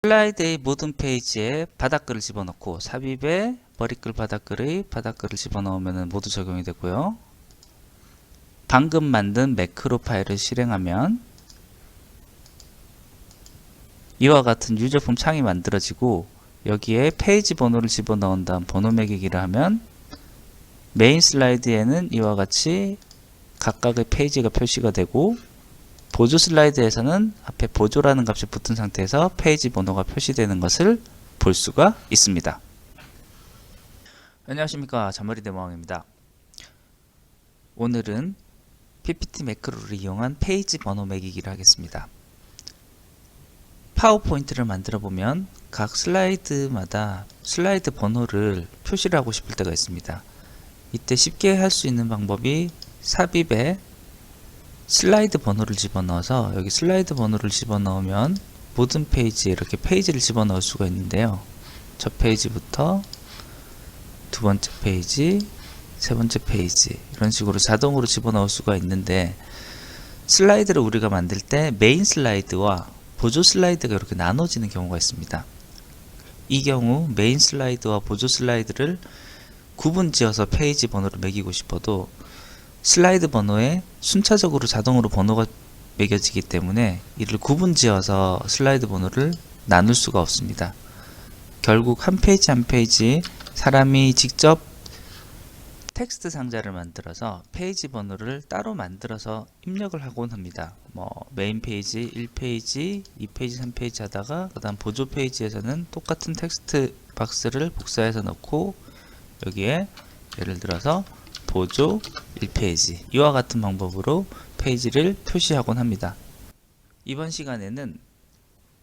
슬라이드의 모든 페이지에 바닥글을 집어넣고 삽입에 머리글 바닥글의 바닥글을 집어넣으면 모두 적용이 되고요. 방금 만든 매크로 파일을 실행하면 이와 같은 유제품 창이 만들어지고 여기에 페이지 번호를 집어넣은 다음 번호 매기기를 하면 메인 슬라이드에는 이와 같이 각각의 페이지가 표시가 되고 보조 슬라이드에서는 앞에 보조라는 값이 붙은 상태에서 페이지 번호가 표시되는 것을 볼 수가 있습니다. 안녕하십니까, 잔머리 대모왕입니다. 오늘은 PPT 매크로를 이용한 페이지 번호 매기기를 하겠습니다. 파워포인트를 만들어 보면 각 슬라이드마다 슬라이드 번호를 표시를 하고 싶을 때가 있습니다. 이때 쉽게 할 수 있는 방법이 삽입에 슬라이드 번호를 집어넣어서 여기 슬라이드 번호를 집어넣으면 모든 페이지에 이렇게 페이지를 집어넣을 수가 있는데요. 첫 페이지부터 두 번째 페이지, 세 번째 페이지 이런 식으로 자동으로 집어넣을 수가 있는데 슬라이드를 우리가 만들 때 메인 슬라이드와 보조 슬라이드가 이렇게 나눠지는 경우가 있습니다. 이 경우 메인 슬라이드와 보조 슬라이드를 구분지어서 페이지 번호를 매기고 싶어도 슬라이드 번호에 순차적으로 자동으로 번호가 매겨지기 때문에 이를 구분지어서 슬라이드 번호를 나눌 수가 없습니다. 결국 한 페이지 한 페이지 사람이 직접 텍스트 상자를 만들어서 페이지 번호를 따로 만들어서 입력을 하곤 합니다. 메인 페이지 1페이지, 2페이지, 3페이지 하다가 그 다음 보조 페이지에서는 똑같은 텍스트 박스를 복사해서 넣고 여기에 예를 들어서 보조 1페이지 이와 같은 방법으로 페이지를 표시하곤 합니다. 이번 시간에는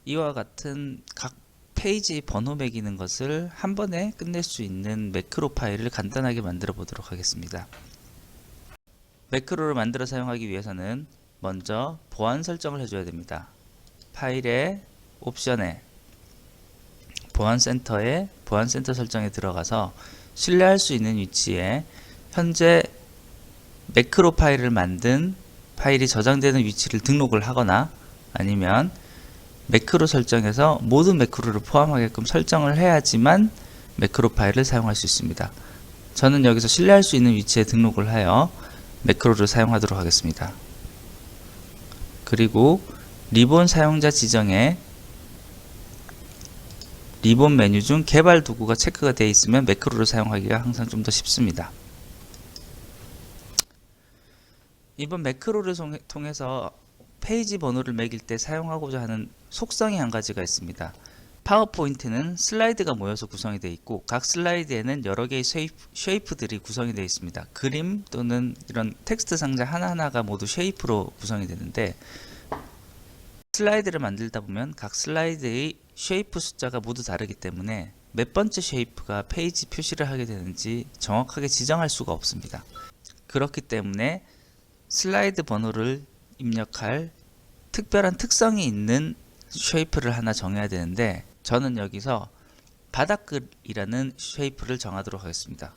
이와 같은 각 페이지 번호 매기는 것을 한 번에 끝낼 수 있는 매크로 파일을 간단하게 만들어 보도록 하겠습니다. 매크로를 만들어 사용하기 위해서는 먼저 보안 설정을 해줘야 됩니다. 파일의 옵션에 보안센터에 보안센터 설정에 들어가서 신뢰할 수 있는 위치에 현재 매크로 파일을 만든 파일이 저장되는 위치를 등록을 하거나 아니면 매크로 설정에서 모든 매크로를 포함하게끔 설정을 해야지만 매크로 파일을 사용할 수 있습니다. 저는 여기서 신뢰할 수 있는 위치에 등록을 하여 매크로를 사용하도록 하겠습니다. 그리고 리본 사용자 지정에 리본 메뉴 중 개발 도구가 체크가 되어 있으면 매크로를 사용하기가 항상 좀 더 쉽습니다. 이번 매크로를 통해서 페이지 번호를 매길 때 사용하고자 하는 속성이 한 가지가 있습니다. 파워포인트는 슬라이드가 모여서 구성이 되어 있고 각 슬라이드에는 여러 개의 쉐이프들이 구성이 되어 있습니다. 그림 또는 이런 텍스트 상자 하나하나가 모두 쉐이프로 구성이 되는데 슬라이드를 만들다 보면 각 슬라이드의 쉐이프 숫자가 모두 다르기 때문에 몇 번째 쉐이프가 페이지 표시를 하게 되는지 정확하게 지정할 수가 없습니다. 그렇기 때문에 슬라이드 번호를 입력할 특별한 특성이 있는 쉐이프를 하나 정해야 되는데 저는 여기서 바닥글이라는 쉐이프를 정하도록 하겠습니다.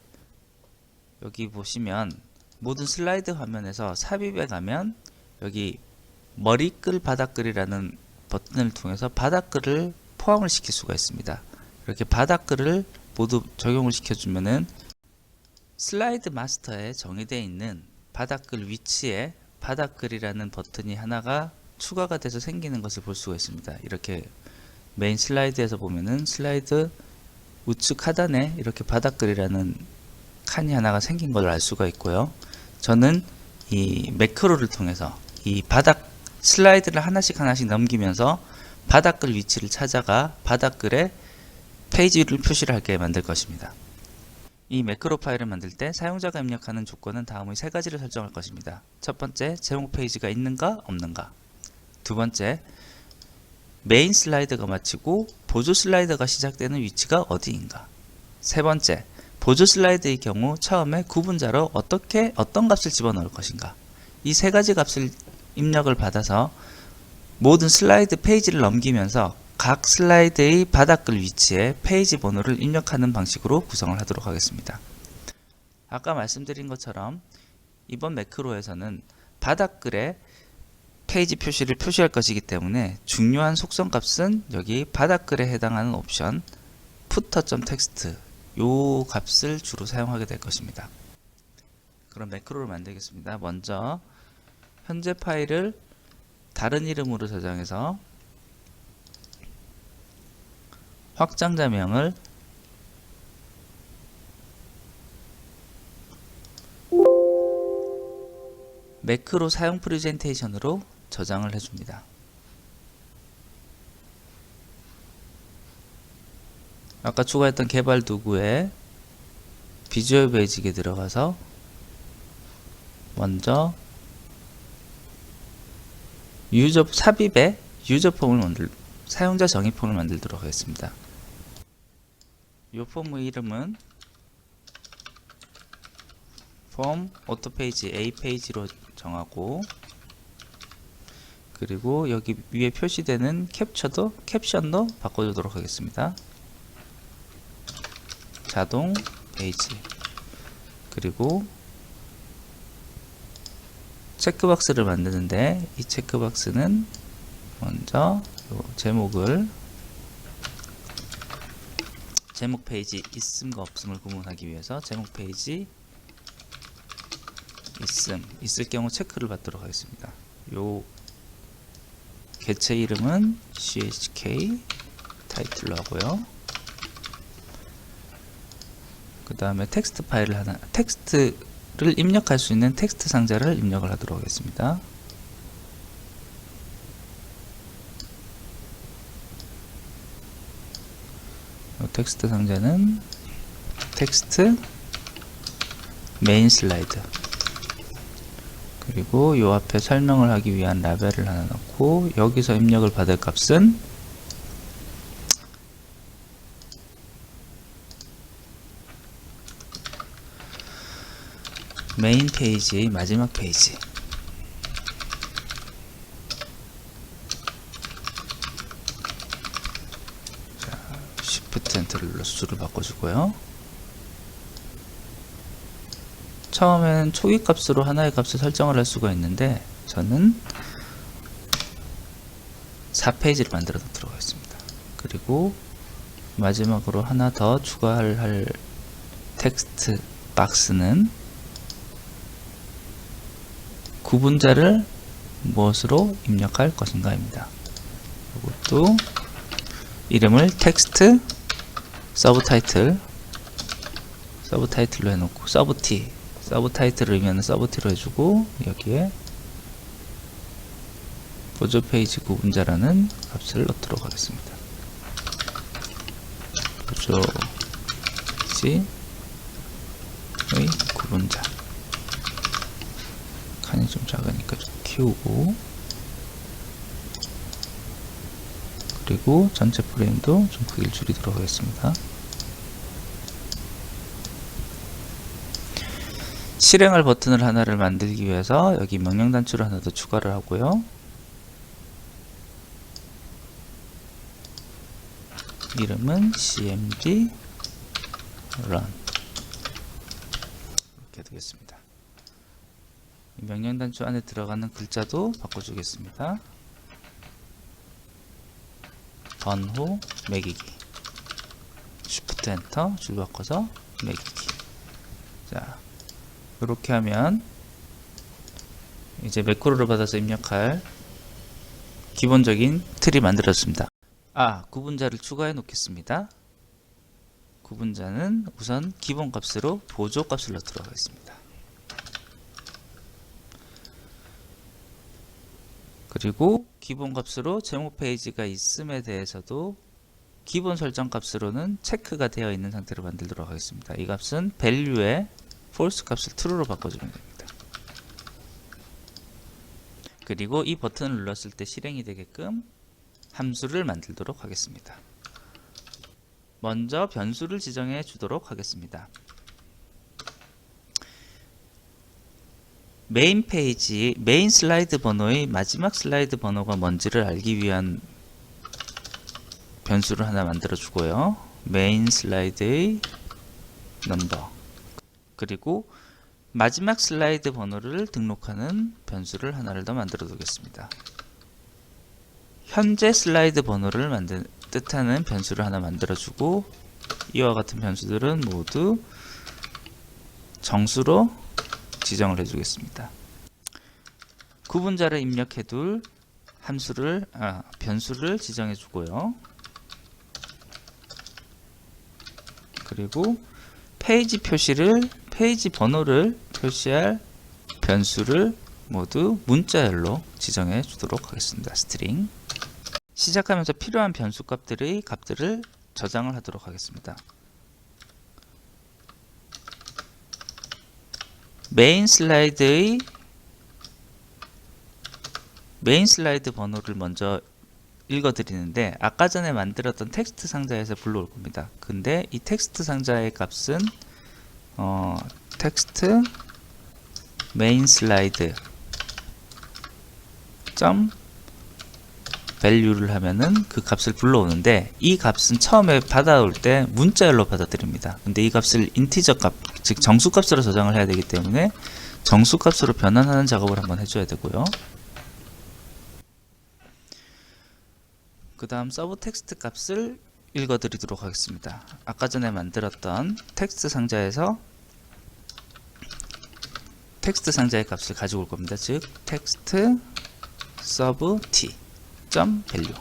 여기 보시면 모든 슬라이드 화면에서 삽입에 가면 여기 머리글 바닥글이라는 버튼을 통해서 바닥글을 포함을 시킬 수가 있습니다. 이렇게 바닥글을 모두 적용을 시켜주면은 슬라이드 마스터에 정의되어 있는 바닥글 위치에 바닥글이라는 버튼이 하나가 추가가 돼서 생기는 것을 볼 수가 있습니다. 이렇게 메인 슬라이드에서 보면은 슬라이드 우측 하단에 이렇게 바닥글이라는 칸이 하나가 생긴 걸 알 수가 있고요. 저는 이 매크로를 통해서 이 바닥 슬라이드를 하나씩 넘기면서 바닥글 위치를 찾아가 바닥글에 페이지를 표시를 하게 만들 것입니다. 이 매크로 파일을 만들 때 사용자가 입력하는 조건은 다음의 세 가지를 설정할 것입니다. 첫 번째, 제목 페이지가 있는가 없는가. 두 번째, 메인 슬라이드가 마치고 보조 슬라이드가 시작되는 위치가 어디인가. 세 번째, 보조 슬라이드의 경우 처음에 구분자로 어떤 값을 집어넣을 것인가. 이 세 가지 값을 입력을 받아서 모든 슬라이드 페이지를 넘기면서 각 슬라이드의 바닥글 위치에 페이지 번호를 입력하는 방식으로 구성을 하도록 하겠습니다. 아까 말씀드린 것처럼 이번 매크로에서는 바닥글에 페이지 표시를 표시할 것이기 때문에 중요한 속성 값은 여기 바닥글에 해당하는 옵션 footer.text 요 값을 주로 사용하게 될 것입니다. 그럼 매크로를 만들겠습니다. 먼저 현재 파일을 다른 이름으로 저장해서 확장자명을 매크로 사용 프레젠테이션으로 저장을 해줍니다. 아까 추가했던 개발 도구에 비주얼 베이직에 들어가서 먼저 유저 삽입에 유저 폼을 사용자 정의 폼을 만들도록 하겠습니다. 이 폼의 이름은 폼 오토 페이지 A 페이지로 정하고, 그리고 여기 위에 표시되는 캡션도 바꿔주도록 하겠습니다. 자동 페이지, 그리고 체크박스를 만드는데 이 체크박스는 먼저 제목 페이지 있음과 없음을 구분하기 위해서 제목 페이지 있을 경우 체크를 받도록 하겠습니다. 요 개체 이름은 chk 타이틀로 하고요. 그 다음에 텍스트 파일을 텍스트를 입력할 수 있는 텍스트 상자를 입력을 하도록 하겠습니다. 이 텍스트 상자는 텍스트 메인 슬라이드, 그리고 이 앞에 설명을 하기 위한 라벨을 하나 넣고, 여기서 입력을 받을 값은 메인 페이지의 마지막 페이지. 자, Shift 엔터를 눌러서 수를 바꿔주고요. 처음에는 초기 값으로 하나의 값을 설정을 할 수가 있는데 저는 4페이지를 만들어 놓도록 하겠습니다. 그리고 마지막으로 하나 더 추가할 텍스트 박스는 구분자를 무엇으로 입력할 것인가입니다. 이것도 이름을 텍스트 서브타이틀로 해놓고 서브타이틀을 의미하는 서브티로 해주고, 여기에 보조 페이지 구분자라는 값을 넣도록 하겠습니다. 보조 페이지의 구분자. 칸이 좀 작으니까 좀 키우고, 그리고 전체 프레임도 좀 크기를 줄이도록 하겠습니다. 실행할 버튼을 하나를 만들기 위해서 여기 명령 단추를 하나 더 추가를 하고요. 이름은 cmd run 이렇게 되겠습니다. 이 명령 단추 안에 들어가는 글자도 바꿔주겠습니다. 번호 매기기, Shift 엔터 줄 바꿔서 매기기. 자, 이렇게 하면 이제 매크로를 받아서 입력할 기본적인 틀이 만들어졌습니다. 구분자를 추가해 놓겠습니다. 구분자는 우선 기본 값으로 보조 값을 넣도록 하겠습니다. 그리고 기본 값으로 제목 페이지가 있음에 대해서도 기본 설정 값으로는 체크가 되어 있는 상태로 만들도록 하겠습니다. 이 값은 value에 false 값을 true로 바꿔주면 됩니다. 그리고 이 버튼을 눌렀을 때 실행이 되게끔 함수를 만들도록 하겠습니다. 먼저 변수를 지정해 주도록 하겠습니다. 메인 페이지, 메인 슬라이드 번호의 마지막 슬라이드 번호가 뭔지를 알기 위한 변수를 하나 만들어 주고요. 메인 슬라이드의 넘버, 그리고 마지막 슬라이드 번호를 등록하는 변수를 하나를 더 만들어 두겠습니다. 현재 슬라이드 번호를 뜻하는 변수를 하나 만들어 주고, 이와 같은 변수들은 모두 정수로 지정을 해 주겠습니다. 구분자를 입력해 둘 변수를 지정해 주고요. 그리고 페이지 번호를 표시할 변수를 모두 문자열로 지정해 주도록 하겠습니다. 스트링. 시작하면서 필요한 변수 값들을 저장을 하도록 하겠습니다. 메인 슬라이드 번호를 먼저 읽어드리는데, 아까 전에 만들었던 텍스트 상자에서 불러올 겁니다. 근데 이 텍스트 상자의 값은 텍스트 메인 슬라이드 점 value를 하면은 그 값을 불러오는데, 이 값은 처음에 받아올 때 문자열로 받아들입니다. 근데 이 값을 인티저 값, 즉 정수 값으로 저장을 해야 되기 때문에 정수 값으로 변환하는 작업을 한번 해줘야 되고요. 그 다음 서브 텍스트 값을 읽어드리도록 하겠습니다. 아까 전에 만들었던 텍스트 상자에서 텍스트 상자의 값을 가지고 올 겁니다. 즉 텍스트 서브 t value.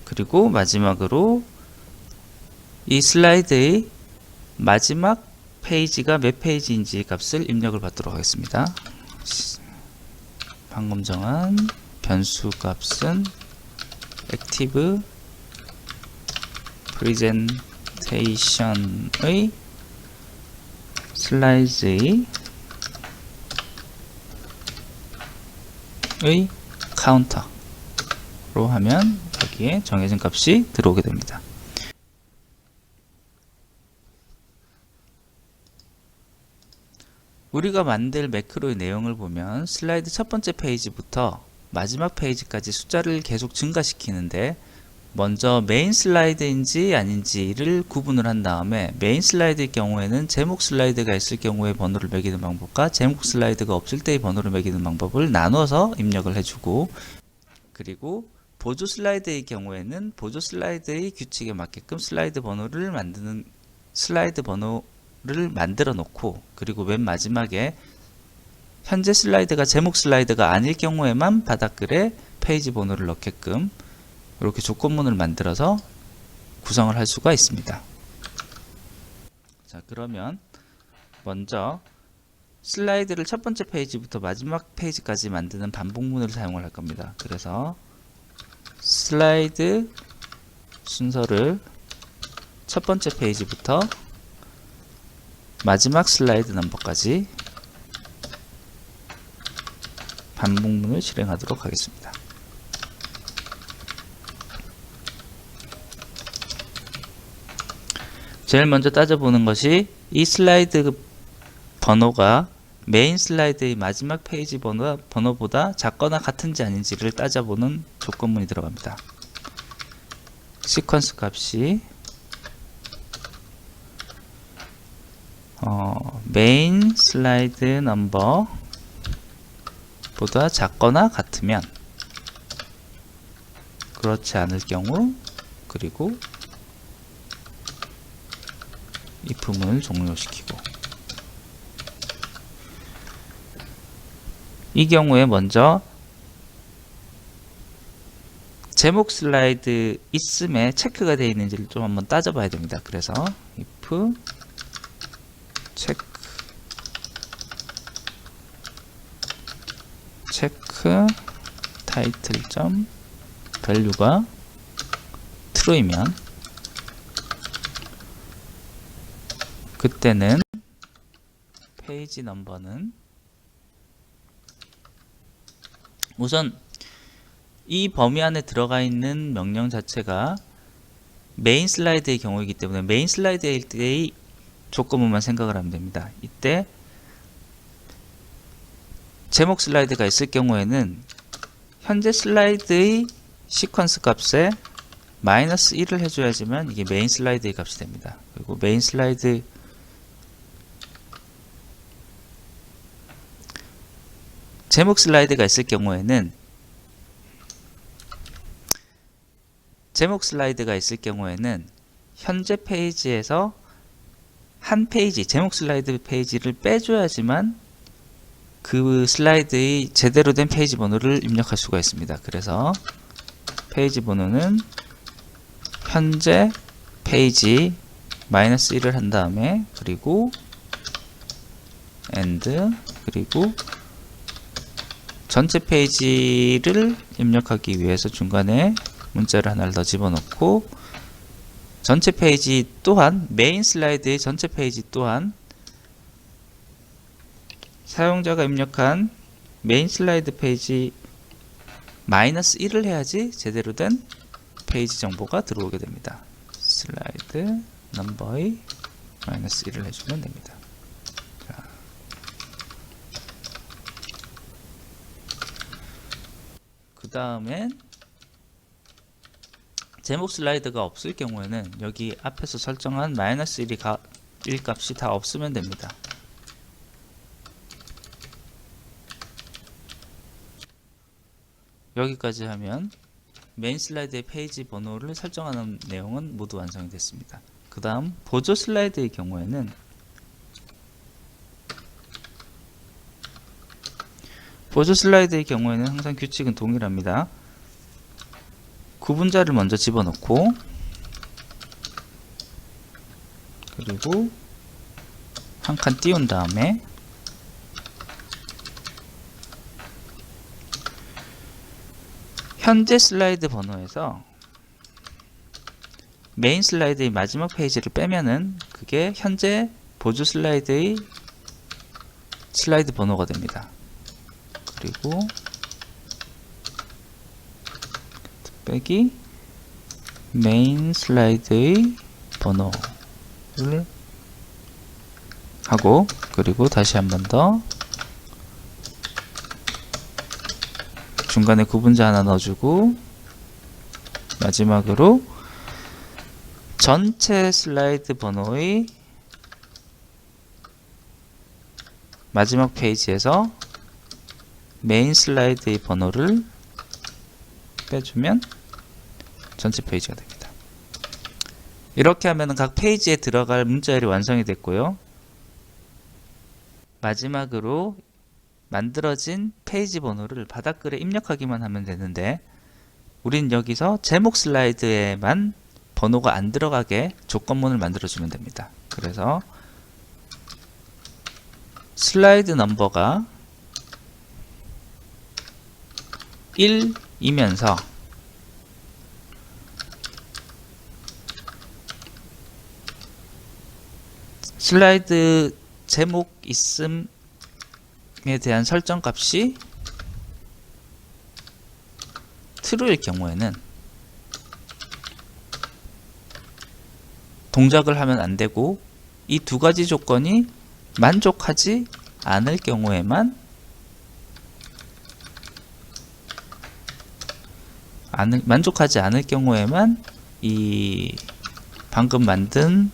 그리고 마지막으로 이 슬라이드의 마지막 페이지가 몇 페이지인지 값을 입력을 받도록 하겠습니다. 방금 정한 변수 값은 active presentation의 슬라이드의 카운터로 하면 여기에 정해진 값이 들어오게 됩니다. 우리가 만들 매크로의 내용을 보면 슬라이드 첫 번째 페이지부터 마지막 페이지까지 숫자를 계속 증가시키는데, 먼저 메인 슬라이드인지 아닌지를 구분을 한 다음에 메인 슬라이드의 경우에는 제목 슬라이드가 있을 경우에 번호를 매기는 방법과 제목 슬라이드가 없을 때의 번호를 매기는 방법을 나눠서 입력을 해주고, 그리고 보조 슬라이드의 경우에는 보조 슬라이드의 규칙에 맞게끔 슬라이드 번호를 만들어 놓고, 그리고 맨 마지막에 현재 슬라이드가 제목 슬라이드가 아닐 경우에만 바닥글에 페이지 번호를 넣게끔 이렇게 조건문을 만들어서 구성을 할 수가 있습니다. 자, 그러면 먼저 슬라이드를 첫 번째 페이지부터 마지막 페이지까지 만드는 반복문을 사용을 할 겁니다. 그래서 슬라이드 순서를 첫 번째 페이지부터 마지막 슬라이드 넘버까지 반복문을 실행하도록 하겠습니다. 제일 먼저 따져보는 것이 이 슬라이드 번호가 메인 슬라이드의 마지막 페이지 번호보다 작거나 같은지 아닌지를 따져보는 조건문이 들어갑니다. 시퀀스 값이 메인 슬라이드 넘버 보다 작거나 같으면, 그렇지 않을 경우, 그리고 if문을 종료시키고, 이 경우에 먼저 제목 슬라이드 있음에 체크가 되어 있는지를 좀 한번 따져봐야 됩니다. 그래서 if 체크 타이틀 점 value가 true이면 그때는 페이지 넘버는, 우선 이 범위 안에 들어가 있는 명령 자체가 메인 슬라이드의 경우이기 때문에 메인 슬라이드의 조건문만 생각을 하면 됩니다. 이때 제목 슬라이드가 있을 경우에는 현재 슬라이드의 시퀀스 값에 -1을 해줘야지만 이게 메인 슬라이드의 값이 됩니다. 그리고 메인 슬라이드 제목 슬라이드가 있을 경우에는 현재 페이지에서 한 페이지, 제목 슬라이드 페이지를 빼줘야지만 그 슬라이드의 제대로 된 페이지 번호를 입력할 수가 있습니다. 그래서 페이지 번호는 현재 페이지 -1을 한 다음에 그리고 and 그리고 전체 페이지를 입력하기 위해서 중간에 문자를 하나를 더 집어넣고 전체 페이지 또한 메인 슬라이드의 전체 페이지 또한 사용자가 입력한 메인 슬라이드 페이지 -1을 해야지 제대로 된 페이지 정보가 들어오게 됩니다. 슬라이드 넘버의 -1을 해주면 됩니다. 그 다음엔 제목 슬라이드가 없을 경우에는 여기 앞에서 설정한 -1 값이 다 없으면 됩니다. 여기까지 하면 메인 슬라이드의 페이지 번호를 설정하는 내용은 모두 완성이 됐습니다. 그 다음 보조 슬라이드의 경우에는 항상 규칙은 동일합니다. 구분자를 먼저 집어넣고 그리고 한 칸 띄운 다음에 현재 슬라이드 번호에서 메인 슬라이드의 마지막 페이지를 빼면은 그게 현재 보조 슬라이드의 슬라이드 번호가 됩니다. 그리고 빼기 메인 슬라이드의 번호를 하고 그리고 다시 한 번 더 중간에 구분자 하나 넣어주고 마지막으로 전체 슬라이드 번호의 마지막 페이지에서 메인 슬라이드의 번호를 빼주면 전체 페이지가 됩니다. 이렇게 하면 각 페이지에 들어갈 문자열이 완성이 됐고요. 마지막으로 만들어진 페이지 번호를 바닥글에 입력하기만 하면 되는데 우린 여기서 제목 슬라이드에만 번호가 안 들어가게 조건문을 만들어주면 됩니다. 그래서 슬라이드 넘버가 1이면서 슬라이드 제목 있음에 대한 설정 값이 true일 경우에는 동작을 하면 안 되고 이 두 가지 조건이 만족하지 않을 경우에만 이 방금 만든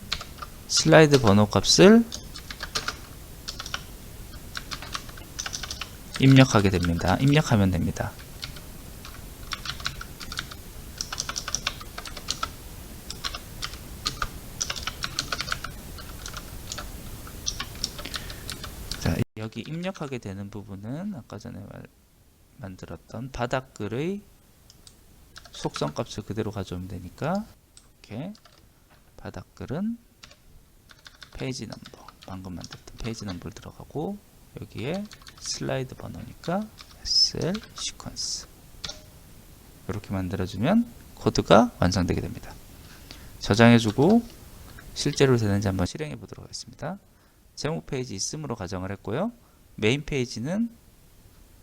슬라이드 번호 값을 입력하면 됩니다. 자, 여기 입력하게 되는 부분은 아까 전에 만들었던 바닥글의 속성 값을 그대로 가져오면 되니까 이렇게 바닥글은 페이지 넘버, 방금 만들었던 페이지 넘버를 들어가고 여기에 슬라이드 번호니까 SL 시퀀스 이렇게 만들어주면 코드가 완성되게 됩니다. 저장해주고 실제로 되는지 한번 실행해 보도록 하겠습니다. 제목 페이지 있음으로 가정을 했고요. 메인 페이지는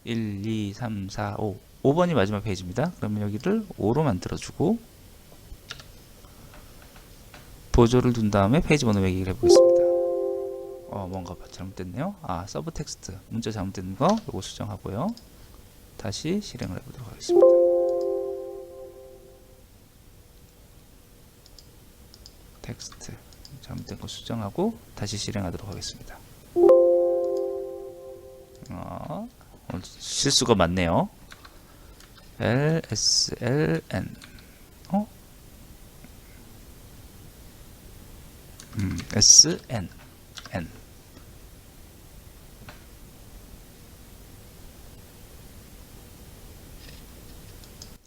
1, 2, 3, 4, 5 5번이 마지막 페이지입니다. 그러면 여기를 5로 만들어주고 보조를 둔 다음에 페이지 번호 매기를 해보겠습니다. 뭔가 잘못됐네요. 서브 텍스트 문자 잘못된 거 요거 수정하고요. 다시 실행을 해보도록 하겠습니다. 텍스트 잘못된 거 수정하고 다시 실행하도록 하겠습니다. 실수가 많네요. LSLN SN N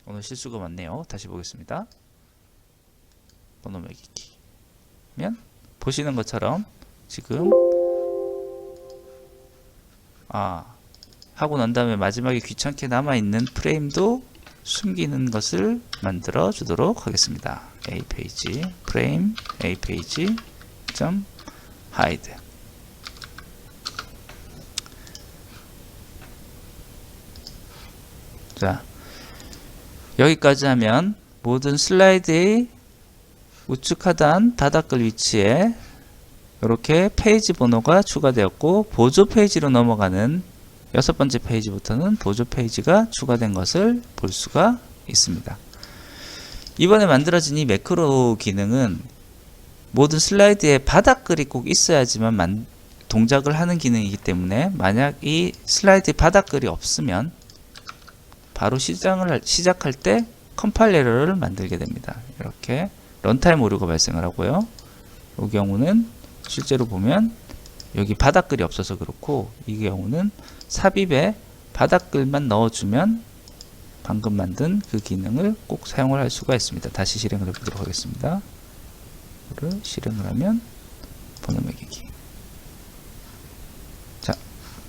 오늘 실수가 많네요. 다시 보겠습니다. 번호 매기기 면 보시는 것처럼 지금 하고 난 다음에 마지막에 귀찮게 남아있는 프레임도 숨기는 것을 만들어 주도록 하겠습니다. A 페이지 프레임 A 페이지 점 hide. 자, 여기까지 하면 모든 슬라이드의 우측 하단 다닥글 위치에 이렇게 페이지 번호가 추가되었고, 보조 페이지로 넘어가는 6번째 페이지부터는 보조 페이지가 추가된 것을 볼 수가 있습니다. 이번에 만들어진 이 매크로 기능은 모든 슬라이드에 바닥글이 꼭 있어야지만 동작을 하는 기능이기 때문에, 만약 이 슬라이드에 바닥글이 없으면 바로 시작할 때 컴파일 에러를 만들게 됩니다. 이렇게 런타임 오류가 발생을 하고요. 이 경우는 실제로 보면 여기 바닥글이 없어서 그렇고, 이 경우는 삽입에 바닥글만 넣어주면 방금 만든 그 기능을 꼭 사용을 할 수가 있습니다. 다시 실행을 해보도록 하겠습니다. 이거를 실행을 하면 번호 매기기. 자,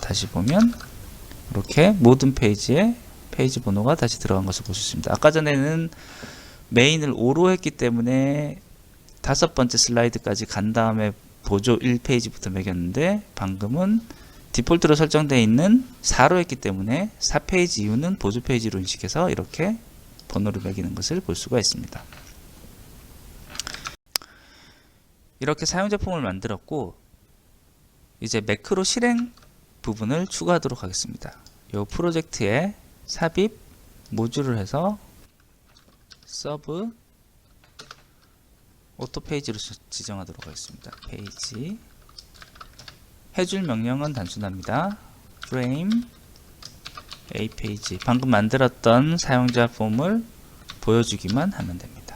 다시 보면 이렇게 모든 페이지에 페이지 번호가 다시 들어간 것을 볼 수 있습니다. 아까 전에는 메인을 5로 했기 때문에 5번째 슬라이드까지 간 다음에 보조 1페이지부터 매겼는데, 방금은 디폴트로 설정되어 있는 4로 했기 때문에 4페이지 이후는 보조 페이지로 인식해서 이렇게 번호를 매기는 것을 볼 수가 있습니다. 이렇게 사용자 폼을 만들었고, 이제 매크로 실행 부분을 추가하도록 하겠습니다. 이 프로젝트에 삽입 모듈을 해서 서브 오토 페이지로 지정하도록 하겠습니다. 페이지 해줄 명령은 단순합니다. frame A 페이지, 방금 만들었던 사용자 폼을 보여주기만 하면 됩니다.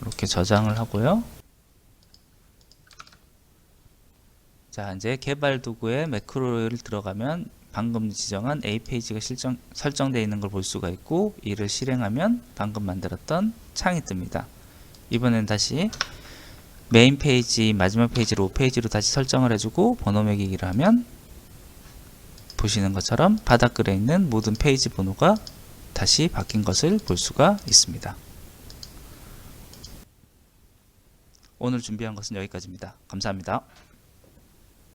이렇게 저장을 하고요. 자, 이제 개발 도구에 매크로를 들어가면 방금 지정한 A 페이지가 설정되어 있는 걸 볼 수가 있고, 이를 실행하면 방금 만들었던 창이 뜹니다. 이번엔 다시 메인 페이지 마지막 페이지로 5페이지로 다시 설정을 해주고 번호 매기기를 하면 보시는 것처럼 바닥글에 있는 모든 페이지 번호가 다시 바뀐 것을 볼 수가 있습니다. 오늘 준비한 것은 여기까지입니다. 감사합니다.